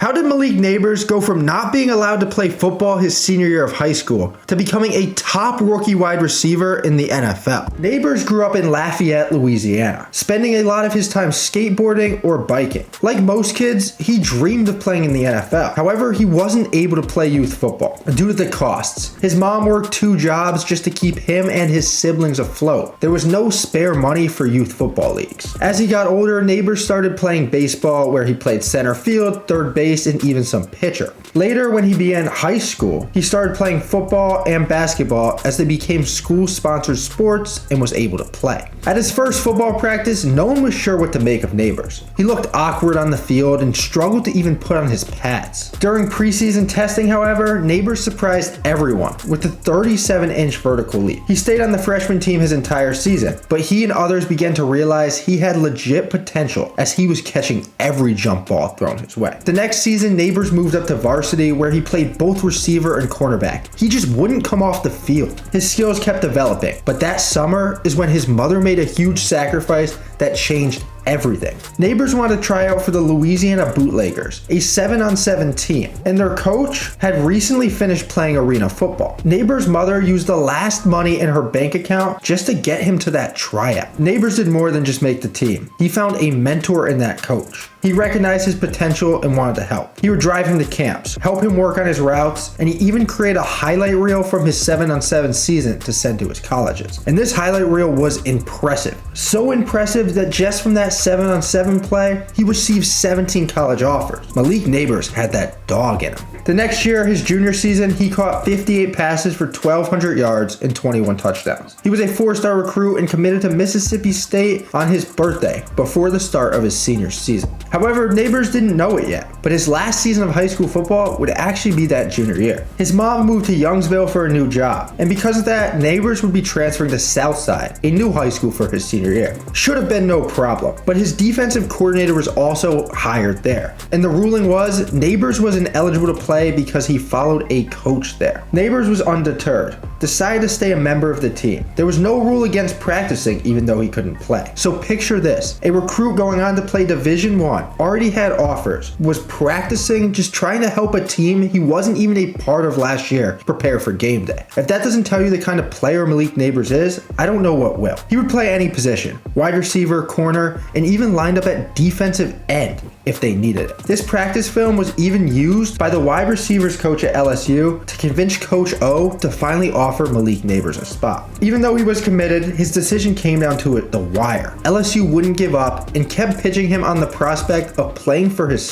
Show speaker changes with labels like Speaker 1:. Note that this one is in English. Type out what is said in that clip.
Speaker 1: How did Malik Nabers go from not being allowed to play football his senior year of high school to becoming a top rookie wide receiver in the NFL? Nabers grew up in Lafayette, Louisiana, spending a lot of his time skateboarding or biking. Like most kids, he dreamed of playing in the NFL. However, he wasn't able to play youth football due to the costs. His mom worked 2 jobs just to keep him and his siblings afloat. There was no spare money for youth football leagues. As he got older, Nabers started playing baseball, where he played center field, third base, and even some pitcher. Later, when he began high school, he started playing football and basketball as they became school-sponsored sports and was able to play. At his first football practice, no one was sure what to make of Nabers. He looked awkward on the field and struggled to even put on his pads. During preseason testing, however, Nabers surprised everyone with a 37-inch vertical leap. He stayed on the freshman team his entire season, but he and others began to realize he had legit potential as he was catching every jump ball thrown his way. The next season, Nabers moved up to varsity, where he played both receiver and cornerback. He just wouldn't come off the field. His skills kept developing, but that summer is when his mother made a huge sacrifice that changed everything. Nabers wanted to try out for the Louisiana Bootleggers, a 7-on-7 team, and their coach had recently finished playing arena football. Nabers' mother used the last money in her bank account just to get him to that tryout. Nabers did more than just make the team. He found a mentor in that coach. He recognized his potential and wanted to help. He would drive him to camps, help him work on his routes, and he even created a highlight reel from his 7-on-7 season to send to his colleges. And this highlight reel was impressive. So impressive that just from that 7-on-7 play, he received 17 college offers. Malik Nabers had that dog in him. The next year, his junior season, he caught 58 passes for 1,200 yards and 21 touchdowns. He was a 4-star recruit and committed to Mississippi State on his birthday before the start of his senior season. However, Nabers didn't know it yet, but his last season of high school football would actually be that junior year. His mom moved to Youngsville for a new job, and because of that, Nabers would be transferring to Southside, a new high school for his senior year. Should have been no problem, but his defensive coordinator was also hired there, and the ruling was Nabers was ineligible to play because he followed a coach there. Nabers was undeterred, decided to stay a member of the team. There was no rule against practicing even though he couldn't play. So picture this, a recruit going on to play Division I, already had offers, was practicing, just trying to help a team he wasn't even a part of last year prepare for game day. If that doesn't tell you the kind of player Malik Nabers is, I don't know what will. He would play any position, wide receiver, corner, and even lined up at defensive end if they needed it. This practice film was even used by the wide receivers coach at LSU to convince Coach O to finally offer Malik Nabers a spot. Even though he was committed, his decision came down to the wire. LSU wouldn't give up and kept pitching him on the prospect of playing for his